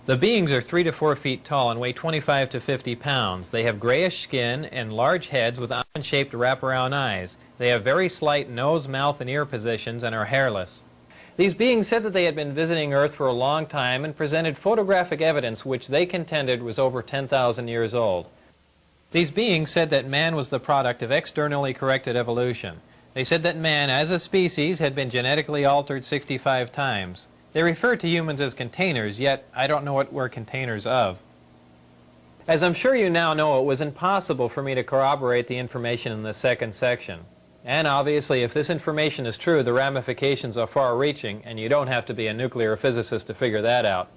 The beings are 3 to 4 feet tall and weigh 25 to 50 pounds. They have grayish skin and large heads with almond-shaped wraparound eyes. They have very slight nose, mouth, and ear positions and are hairless. These beings said that they had been visiting Earth for a long time and presented photographic evidence which they contended was over 10,000 years old. These beings said that man was the product of externally corrected evolution. They said that man, as a species, had been genetically altered 65 times. They refer to humans as containers, yet I don't know what we're containers of. As I'm sure you now know, it was impossible for me to corroborate the information in the second section. And obviously, if this information is true, the ramifications are far-reaching, and you don't have to be a nuclear physicist to figure that out.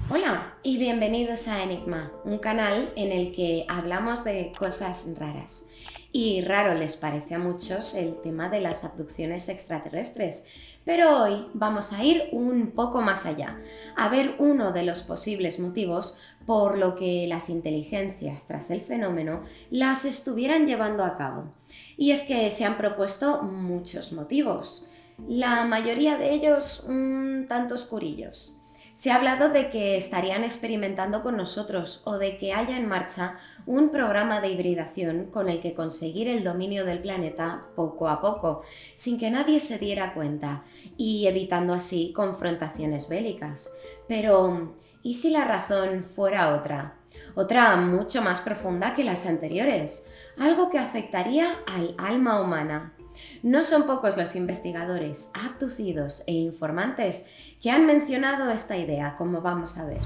Hola y bienvenidos a Enigma, un canal en el que hablamos de cosas raras. Y raro les parece a muchos el tema de las abducciones extraterrestres, pero hoy vamos a ir un poco más allá, a ver uno de los posibles motivos por lo que las inteligencias tras el fenómeno las estuvieran llevando a cabo. Y es que se han propuesto muchos motivos, la mayoría de ellos un tanto oscurillos. Se ha hablado de que estarían experimentando con nosotros o de que haya en marcha un programa de hibridación con el que conseguir el dominio del planeta poco a poco, sin que nadie se diera cuenta y evitando así confrontaciones bélicas. Pero, ¿y si la razón fuera otra? Otra mucho más profunda que las anteriores, algo que afectaría al alma humana. No son pocos los investigadores, abducidos e informantes que han mencionado esta idea, como vamos a ver.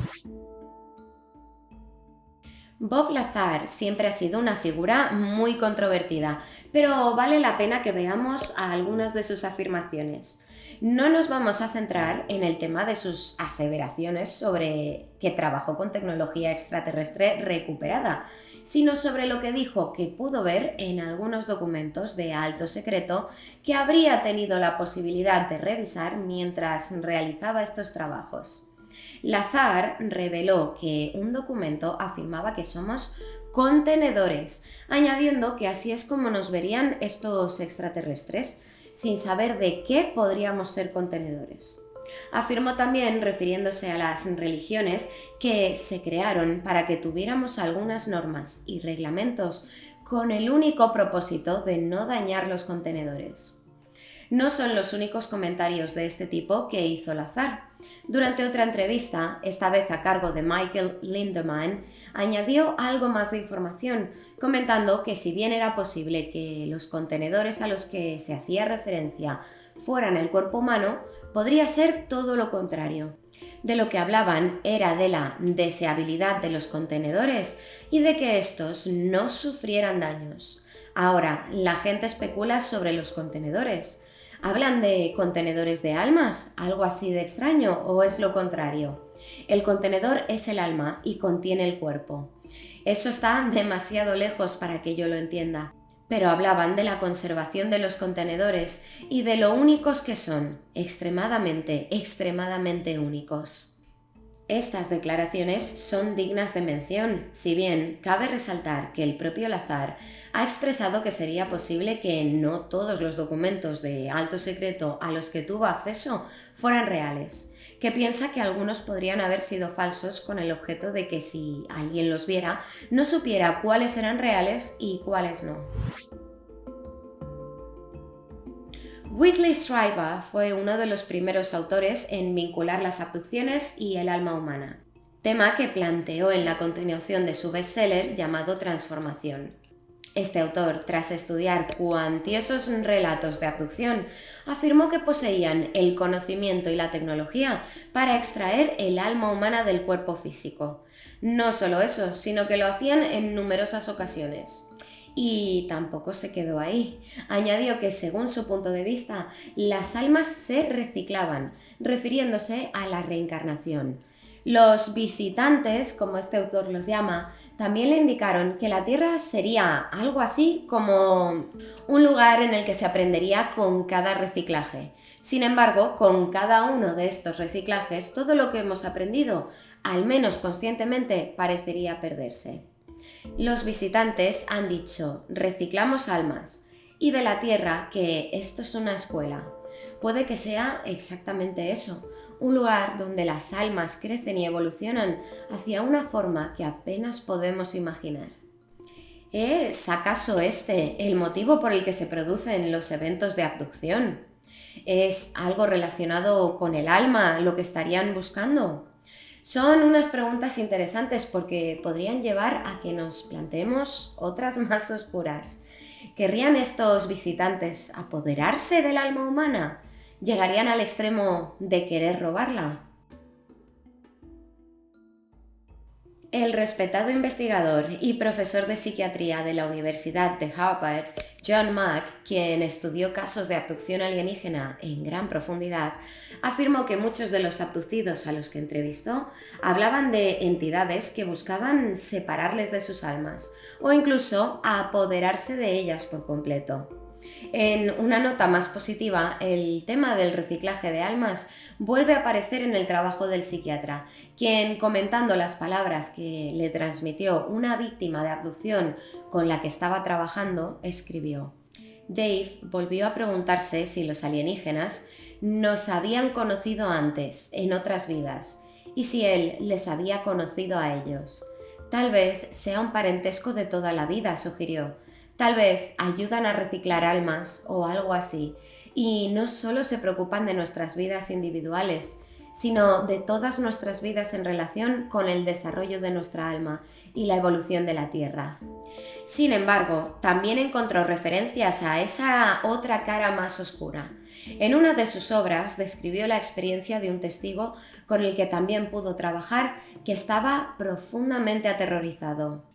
Bob Lazar siempre ha sido una figura muy controvertida, pero vale la pena que veamos algunas de sus afirmaciones. No nos vamos a centrar en el tema de sus aseveraciones sobre que trabajó con tecnología extraterrestre recuperada, sino sobre lo que dijo que pudo ver en algunos documentos de alto secreto que habría tenido la posibilidad de revisar mientras realizaba estos trabajos. Lazar reveló que un documento afirmaba que somos contenedores, añadiendo que así es como nos verían estos extraterrestres, sin saber de qué podríamos ser contenedores. Afirmó también, refiriéndose a las religiones, que se crearon para que tuviéramos algunas normas y reglamentos con el único propósito de no dañar los contenedores. No son los únicos comentarios de este tipo que hizo Lazar. Durante otra entrevista, esta vez a cargo de Michael Lindemann, añadió algo más de información, comentando que si bien era posible que los contenedores a los que se hacía referencia fueran el cuerpo humano, podría ser todo lo contrario. De lo que hablaban era de la deseabilidad de los contenedores y de que estos no sufrieran daños. Ahora, la gente especula sobre los contenedores. ¿Hablan de contenedores de almas? ¿Algo así de extraño? ¿O es lo contrario? El contenedor es el alma y contiene el cuerpo. Eso está demasiado lejos para que yo lo entienda. Pero hablaban de la conservación de los contenedores y de lo únicos que son, extremadamente únicos. Estas declaraciones son dignas de mención, si bien cabe resaltar que el propio Lazar ha expresado que sería posible que no todos los documentos de alto secreto a los que tuvo acceso fueran reales, que piensa que algunos podrían haber sido falsos con el objeto de que si alguien los viera, no supiera cuáles eran reales y cuáles no. Whitley Strieber fue uno de los primeros autores en vincular las abducciones y el alma humana, tema que planteó en la continuación de su bestseller llamado Transformación. Este autor, tras estudiar cuantiosos relatos de abducción, afirmó que poseían el conocimiento y la tecnología para extraer el alma humana del cuerpo físico. No solo eso, sino que lo hacían en numerosas ocasiones. Y tampoco se quedó ahí. Añadió que, según su punto de vista, las almas se reciclaban, refiriéndose a la reencarnación. Los visitantes, como este autor los llama, también le indicaron que la Tierra sería algo así como un lugar en el que se aprendería con cada reciclaje. Sin embargo, con cada uno de estos reciclajes, todo lo que hemos aprendido, al menos conscientemente, parecería perderse. Los visitantes han dicho, reciclamos almas, y de la Tierra que esto es una escuela. Puede que sea exactamente eso, un lugar donde las almas crecen y evolucionan hacia una forma que apenas podemos imaginar. ¿Es acaso este el motivo por el que se producen los eventos de abducción? ¿Es algo relacionado con el alma lo que estarían buscando? Son unas preguntas interesantes porque podrían llevar a que nos planteemos otras más oscuras. ¿Querrían estos visitantes apoderarse del alma humana? ¿Llegarían al extremo de querer robarla? El respetado investigador y profesor de psiquiatría de la Universidad de Harvard, John Mack, quien estudió casos de abducción alienígena en gran profundidad, afirmó que muchos de los abducidos a los que entrevistó hablaban de entidades que buscaban separarles de sus almas o incluso apoderarse de ellas por completo. En una nota más positiva, el tema del reciclaje de almas vuelve a aparecer en el trabajo del psiquiatra, quien, comentando las palabras que le transmitió una víctima de abducción con la que estaba trabajando, escribió: Dave volvió a preguntarse si los alienígenas nos habían conocido antes, en otras vidas, y si él les había conocido a ellos. Tal vez sea un parentesco de toda la vida, sugirió. Tal vez ayudan a reciclar almas o algo así, y no solo se preocupan de nuestras vidas individuales, sino de todas nuestras vidas en relación con el desarrollo de nuestra alma y la evolución de la Tierra. Sin embargo, también encontró referencias a esa otra cara más oscura. En una de sus obras describió la experiencia de un testigo con el que también pudo trabajar, que estaba profundamente aterrorizado.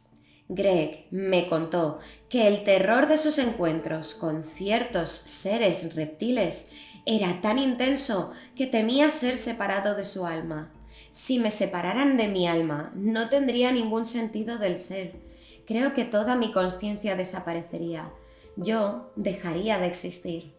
Greg me contó que el terror de sus encuentros con ciertos seres reptiles era tan intenso que temía ser separado de su alma. Si me separaran de mi alma, no tendría ningún sentido del ser. Creo que toda mi conciencia desaparecería. Yo dejaría de existir.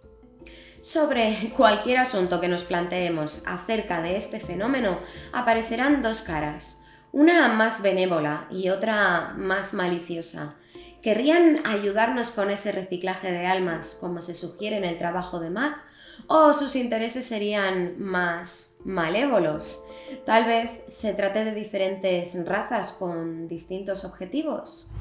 Sobre cualquier asunto que nos planteemos acerca de este fenómeno, aparecerán dos caras. Una más benévola y otra más maliciosa. ¿Querrían ayudarnos con ese reciclaje de almas, como se sugiere en el trabajo de Mack? ¿O sus intereses serían más malévolos? Tal vez se trate de diferentes razas con distintos objetivos.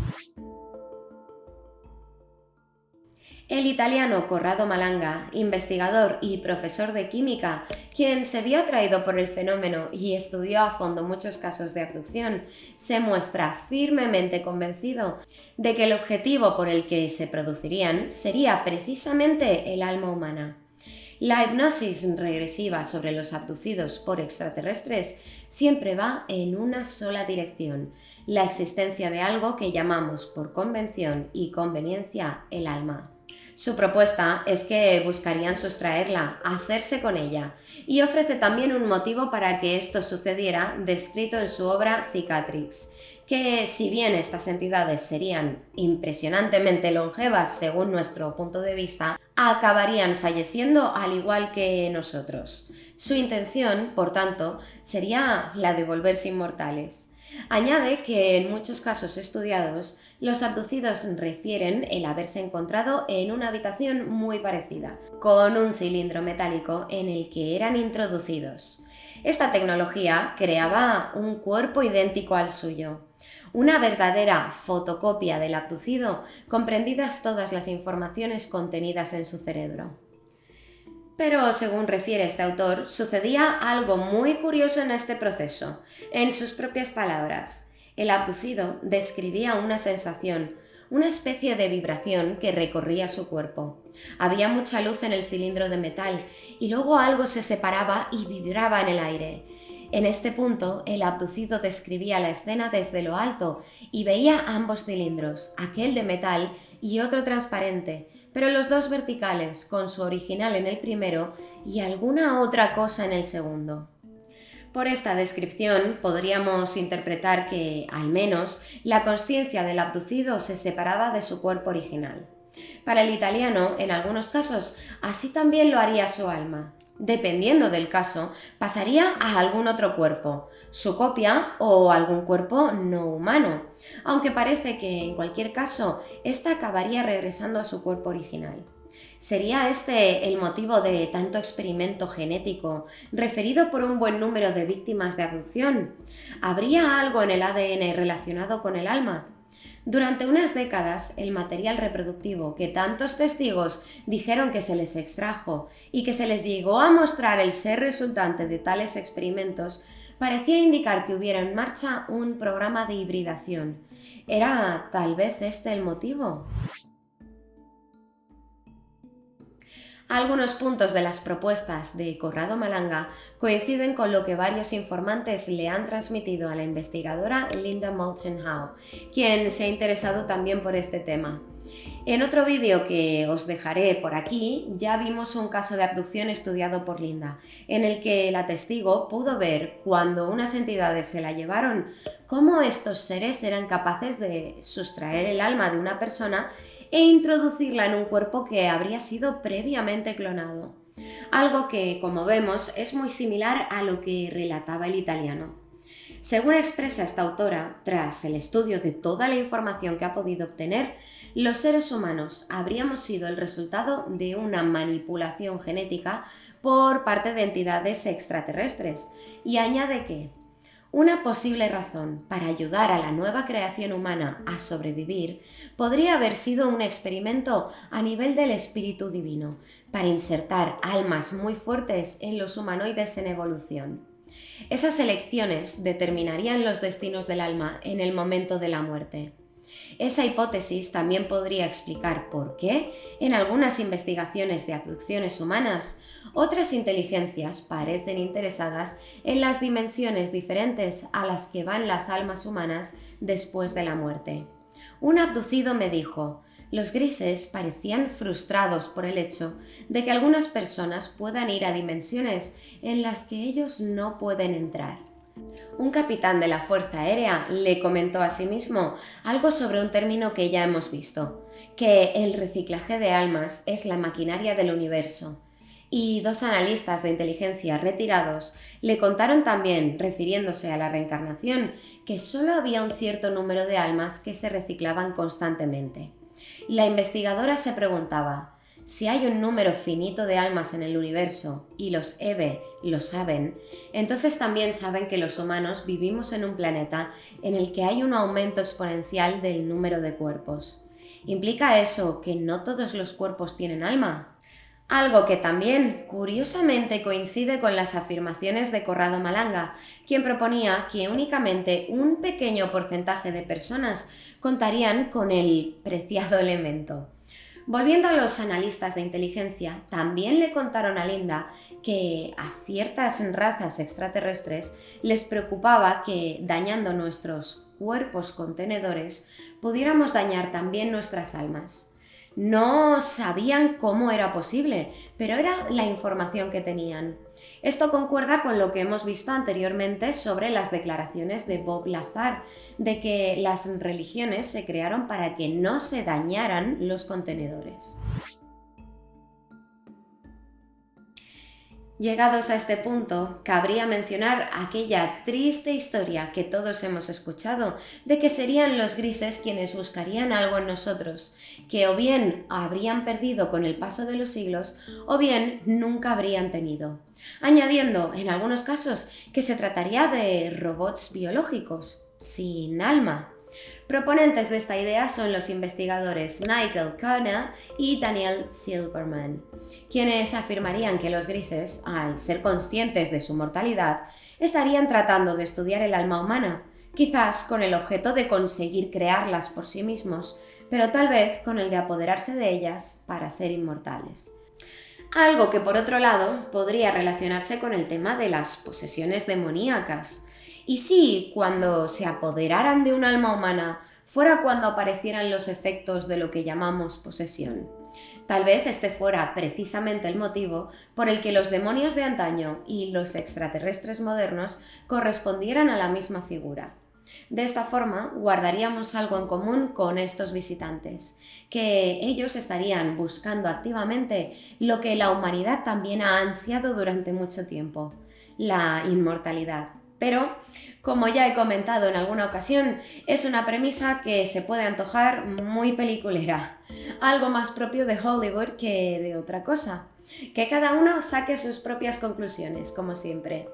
El italiano Corrado Malanga, investigador y profesor de química, quien se vio atraído por el fenómeno y estudió a fondo muchos casos de abducción, se muestra firmemente convencido de que el objetivo por el que se producirían sería precisamente el alma humana. La hipnosis regresiva sobre los abducidos por extraterrestres siempre va en una sola dirección: la existencia de algo que llamamos por convención y conveniencia el alma. Su propuesta es que buscarían sustraerla, hacerse con ella, y ofrece también un motivo para que esto sucediera descrito en su obra Cicatrix, que si bien estas entidades serían impresionantemente longevas según nuestro punto de vista, acabarían falleciendo al igual que nosotros. Su intención, por tanto, sería la de volverse inmortales. Añade que en muchos casos estudiados, los abducidos refieren el haberse encontrado en una habitación muy parecida, con un cilindro metálico en el que eran introducidos. Esta tecnología creaba un cuerpo idéntico al suyo, una verdadera fotocopia del abducido, comprendidas todas las informaciones contenidas en su cerebro. Pero, según refiere este autor, sucedía algo muy curioso en este proceso. En sus propias palabras, el abducido describía una sensación, una especie de vibración que recorría su cuerpo. Había mucha luz en el cilindro de metal y luego algo se separaba y vibraba en el aire. En este punto, el abducido describía la escena desde lo alto y veía ambos cilindros, aquel de metal y otro transparente, pero los dos verticales, con su original en el primero y alguna otra cosa en el segundo. Por esta descripción podríamos interpretar que, al menos, la consciencia del abducido se separaba de su cuerpo original. Para el italiano, en algunos casos, así también lo haría su alma. Dependiendo del caso, pasaría a algún otro cuerpo, su copia o algún cuerpo no humano, aunque parece que en cualquier caso, ésta acabaría regresando a su cuerpo original. ¿Sería este el motivo de tanto experimento genético referido por un buen número de víctimas de abducción? ¿Habría algo en el ADN relacionado con el alma? Durante unas décadas, el material reproductivo que tantos testigos dijeron que se les extrajo y que se les llegó a mostrar el ser resultante de tales experimentos parecía indicar que hubiera en marcha un programa de hibridación. ¿Era tal vez este el motivo? Algunos puntos de las propuestas de Corrado Malanga coinciden con lo que varios informantes le han transmitido a la investigadora Linda Moulton Howe, quien se ha interesado también por este tema. En otro vídeo que os dejaré por aquí, ya vimos un caso de abducción estudiado por Linda, en el que la testigo pudo ver, cuando unas entidades se la llevaron, cómo estos seres eran capaces de sustraer el alma de una persona e introducirla en un cuerpo que habría sido previamente clonado. Algo que, como vemos, es muy similar a lo que relataba el italiano. Según expresa esta autora, tras el estudio de toda la información que ha podido obtener, los seres humanos habríamos sido el resultado de una manipulación genética por parte de entidades extraterrestres, y añade que una posible razón para ayudar a la nueva creación humana a sobrevivir podría haber sido un experimento a nivel del espíritu divino, para insertar almas muy fuertes en los humanoides en evolución. Esas elecciones determinarían los destinos del alma en el momento de la muerte. Esa hipótesis también podría explicar por qué, en algunas investigaciones de abducciones humanas, otras inteligencias parecen interesadas en las dimensiones diferentes a las que van las almas humanas después de la muerte. Un abducido me dijo: los grises parecían frustrados por el hecho de que algunas personas puedan ir a dimensiones en las que ellos no pueden entrar. Un capitán de la Fuerza Aérea le comentó a sí mismo algo sobre un término que ya hemos visto, que el reciclaje de almas es la maquinaria del universo. Y dos analistas de inteligencia retirados le contaron también, refiriéndose a la reencarnación, que solo había un cierto número de almas que se reciclaban constantemente. La investigadora se preguntaba: si hay un número finito de almas en el universo y los EVE lo saben, entonces también saben que los humanos vivimos en un planeta en el que hay un aumento exponencial del número de cuerpos. ¿Implica eso que no todos los cuerpos tienen alma? Algo que también, curiosamente, coincide con las afirmaciones de Corrado Malanga, quien proponía que únicamente un pequeño porcentaje de personas contarían con el preciado elemento. Volviendo a los analistas de inteligencia, también le contaron a Linda que a ciertas razas extraterrestres les preocupaba que, dañando nuestros cuerpos contenedores, pudiéramos dañar también nuestras almas. No sabían cómo era posible, pero era la información que tenían. Esto concuerda con lo que hemos visto anteriormente sobre las declaraciones de Bob Lazar, de que las religiones se crearon para que no se dañaran los contenedores. Llegados a este punto, cabría mencionar aquella triste historia que todos hemos escuchado, de que serían los grises quienes buscarían algo en nosotros, que o bien habrían perdido con el paso de los siglos, o bien nunca habrían tenido. Añadiendo, en algunos casos, que se trataría de robots biológicos, sin alma. Proponentes de esta idea son los investigadores Nigel Kona y Daniel Silverman, quienes afirmarían que los grises, al ser conscientes de su mortalidad, estarían tratando de estudiar el alma humana, quizás con el objeto de conseguir crearlas por sí mismos, pero tal vez con el de apoderarse de ellas para ser inmortales. Algo que, por otro lado, podría relacionarse con el tema de las posesiones demoníacas. Y si, cuando se apoderaran de un alma humana, fuera cuando aparecieran los efectos de lo que llamamos posesión. Tal vez este fuera precisamente el motivo por el que los demonios de antaño y los extraterrestres modernos correspondieran a la misma figura. De esta forma, guardaríamos algo en común con estos visitantes, que ellos estarían buscando activamente lo que la humanidad también ha ansiado durante mucho tiempo, la inmortalidad. Pero, como ya he comentado en alguna ocasión, es una premisa que se puede antojar muy peliculera, algo más propio de Hollywood que de otra cosa. Que cada uno saque sus propias conclusiones, como siempre.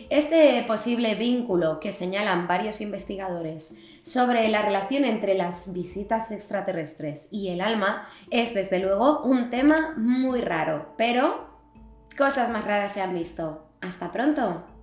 Este posible vínculo que señalan varios investigadores sobre la relación entre las visitas extraterrestres y el alma es desde luego un tema muy raro, pero cosas más raras se han visto. ¡Hasta pronto!